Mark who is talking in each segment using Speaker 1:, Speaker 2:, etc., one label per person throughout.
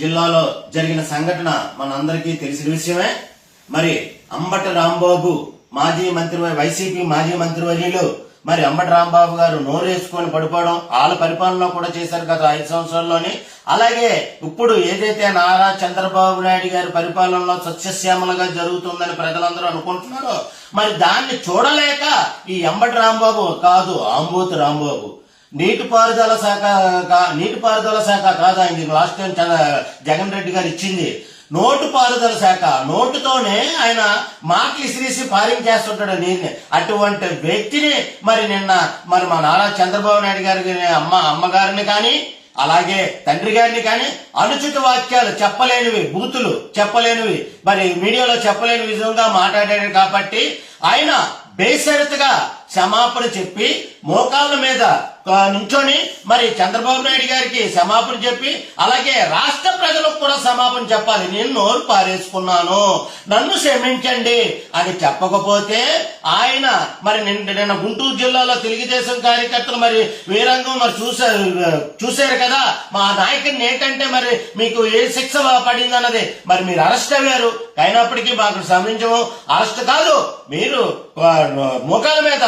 Speaker 1: జిల్లాలో జరిగిన సంఘటన మనందరికీ తెలిసిన విషయమే. మరి అంబటి రాంబాబు మాజీ మంత్రి, వైసీపీ మాజీ మంత్రివర్యులు మరి అంబటి రాంబాబు గారు నోరేసుకొని పడిపోవడం వాళ్ళ పరిపాలనలో కూడా చేశారు గత 5 సంవత్సరాల్లోని. అలాగే ఇప్పుడు ఏదైతే నారా చంద్రబాబు నాయుడు గారి పరిపాలనలో సస్యశ్యామలుగా జరుగుతుందని ప్రజలందరూ అనుకుంటున్నారో మరి దాన్ని చూడలేక ఈ అంబటి రాంబాబు కాదు, ఆంబోతు రాంబాబు నీటిపారుదల శాఖ కాదు ఆయనకి లాస్ట్ టైం జగన్ రెడ్డి గారు ఇచ్చింది నోటుపారుదల శాఖ. నోటుతోనే ఆయన మాటలు ఇసిరేసి ఫారింగ్ చేస్తుంటాడు నీరుని. అటువంటి వ్యక్తిని మరి నిన్న మరి మా నారా చంద్రబాబు నాయుడు గారి అమ్మగారిని కానీ అలాగే తండ్రి గారిని కానీ అనుచిత వాక్యాలు చెప్పలేనివి, బూతులు చెప్పలేనివి, మరి మీడియాలో చెప్పలేని విధంగా మాట్లాడాడు కాబట్టి ఆయన బేసరతుగా క్షమాపణ చెప్పి మోకాళ్ళ మీద నుంచొని మరి చంద్రబాబు నాయుడు గారికి క్షమాపణ చెప్పి అలాగే రాష్ట్ర ప్రజలకు కూడా క్షమాపణ చెప్పాలి. నేను నోరు పారేసుకున్నాను, నన్ను క్షమించండి అని చెప్పకపోతే ఆయన మరి నిన్న గుంటూరు జిల్లాలో తెలుగుదేశం కార్యకర్తలు మరి వీరంగం మరి చూశారు కదా. మా నాయకుడిని ఏంటంటే మరి మీకు ఏ శిక్ష పడింది అన్నది మరి మీరు అరెస్ట్ అయ్యారు. అయినప్పటికీ మాకు క్షమించము, అరెస్ట్ కాదు, మీరు మోకాల మీద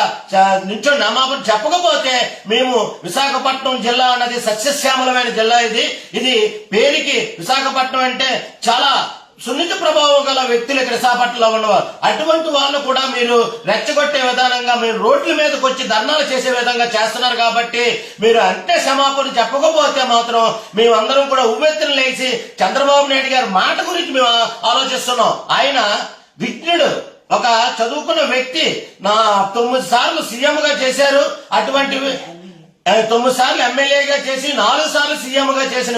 Speaker 1: నుంచో క్షమాపణ చెప్పకపోతే మేము విశాఖపట్నం జిల్లా అన్నది సస్యశ్యామలమైన జిల్లా. ఇది పేరుకి విశాఖపట్నం అంటే చాలా సున్నిత ప్రభావం గల వ్యక్తులు ఇక్కడ విశాఖపట్నంలో ఉన్నవారు. అటువంటి వాళ్ళు కూడా మీరు రెచ్చగొట్టే విధానంగా మీరు రోడ్ల మీదకి వచ్చి ధర్నాలు చేసే విధంగా చేస్తున్నారు. కాబట్టి మీరు అంటే క్షమాపణ చెప్పకపోతే మాత్రం మేమందరం కూడా ఉవ్వెత్తున లేచి చంద్రబాబు నాయుడు గారి మాట గురించి మేము ఆలోచిస్తున్నాం. ఆయన విజ్ఞుడు, ఒక చదువుకున్న వ్యక్తి, 9 సార్లు సీఎంగా చేశారు. అటువంటి 9 సార్లు ఎమ్మెల్యేగా చేసి 4 సార్లు సీఎంగా చేసిన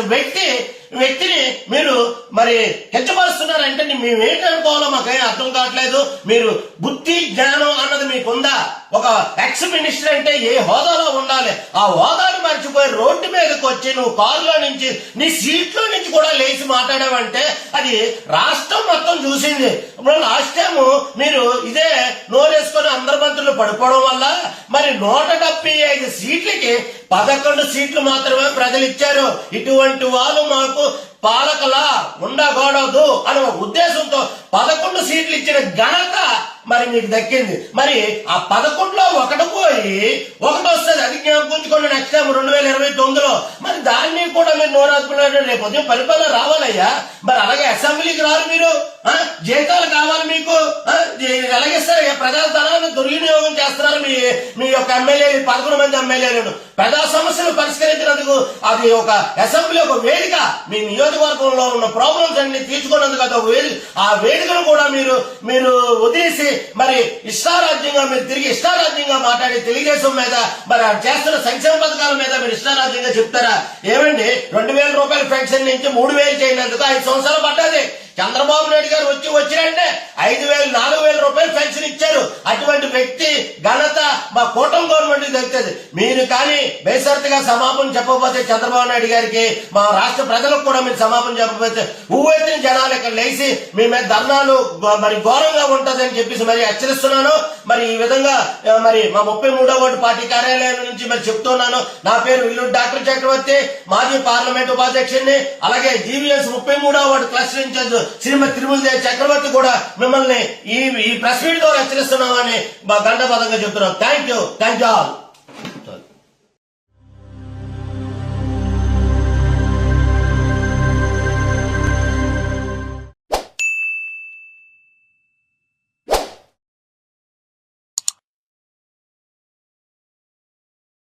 Speaker 1: వ్యక్తిని మీరు మరి హెచ్చపరుస్తున్నారంటే మేమేంటనుకోవాలో మాకేం అర్థం కావట్లేదు. మీరు బుద్ధి జ్ఞానం అన్నది మీకుందా? ఒక ఎక్స్ మినిస్టర్ అంటే ఏ హోదాలో ఉండాలి, ఆ హోదాను మర్చిపోయి రోడ్డు మీదకి వచ్చి నువ్వు కారులో నుంచి నీ సీట్లో నుంచి కూడా లేచి మాట్లాడావంటే అది రాష్ట్రం మొత్తం చూసింది. ఇప్పుడు లాస్ట్ టైం మీరు ఇదే నోరేసుకొని అందరి మంత్రులు పడిపోవడం వల్ల మరి 175 సీట్లకి 11 సీట్లు మాత్రమే ప్రజలు ఇచ్చారు. ఇటువంటి వాళ్ళు మాకు పాలకలా ఉండకూడదు అనే ఉద్దేశంతో 11 సీట్లు ఇచ్చిన ఘనత మరి మీకు దక్కింది. మరి ఆ 11లో ఒకటి పోయి ఒకటి వస్తుంది, అది జ్ఞాపకుంచుకోండి. నెక్స్ట్ టైం 2029లో మరి దాన్ని కూడా మీరు నోరాదుకున్నాడు. రేపు ఉదయం పరిపాలన రావాలయ్యా. మరి అలాగే అసెంబ్లీకి రారు మీరు, జీతాలు కావాలి మీకు, ఎలాగిస్తారు? ప్రజాధనాన్ని దుర్వినియోగం చేస్తున్నారు మీ యొక్క ఎమ్మెల్యేలు, 11 మంది ఎమ్మెల్యేలను. ప్రజా సమస్యలు పరిష్కరించినందుకు అది ఒక అసెంబ్లీ ఒక వేదిక. మీ నియోజకవర్గంలో ఉన్న ప్రాబ్లమ్స్ అన్ని తీర్చుకున్నందుకు అది ఒక వేదిక. ఆ వేదికను కూడా మీరు వదిలేసి మరి ఇష్టారాజ్యంగా మీరు తిరిగి ఇష్టారాజ్యంగా మాట్లాడి తెలుగుదేశం మీద మరి చేస్తున్న సంక్షేమ పథకాల మీద మీరు ఇష్టారాజ్యంగా చెప్తారా? ఏమండి, 2000 రూపాయల పెన్షన్ నుంచి 3000 చేయనందుకు 5 సంవత్సరాలు పడ్డది. చంద్రబాబు నాయుడు గారు వచ్చినంటే 5000, 4000 రూపాయలు పెన్షన్ ఇచ్చారు. అటువంటి వ్యక్తి ఘనత మా కూటమి గవర్నమెంట్ దక్కుతుంది. మీరు కానీ బేసరతుగా క్షమాపణ చెప్పకపోతే చంద్రబాబు నాయుడు గారికి, మా రాష్ట్ర ప్రజలకు కూడా మీరు క్షమాపణ చెప్పకపోతే ఉవ్వెత్తిన జనాలు ఇక్కడ లేచి మీ మీద ధర్నాలు మరి ఘోరంగా ఉంటదని చెప్పేసి మరి హెచ్చరిస్తున్నాను. మరి ఈ విధంగా మరి మా 33వ వార్డు పార్టీ కార్యాలయం నుంచి మరి చెప్తున్నాను. నా పేరు విల్లుడు డాక్టర్ చక్రవర్తి, మాజీ పార్లమెంట్ ఉపాధ్యక్షుడిని. అలాగే జీవీఎస్ 33వ వార్డు క్లస్టర్ ఇన్ఛార్జ్ శ్రీమతి తిరుమలదేవి చక్రవర్తి కూడా మిమ్మల్ని ఈ ప్రెస్ మీట్ ద్వారా హెచ్చరిస్తున్నామని దండపదంగా చెప్తున్నాం. Thank you all.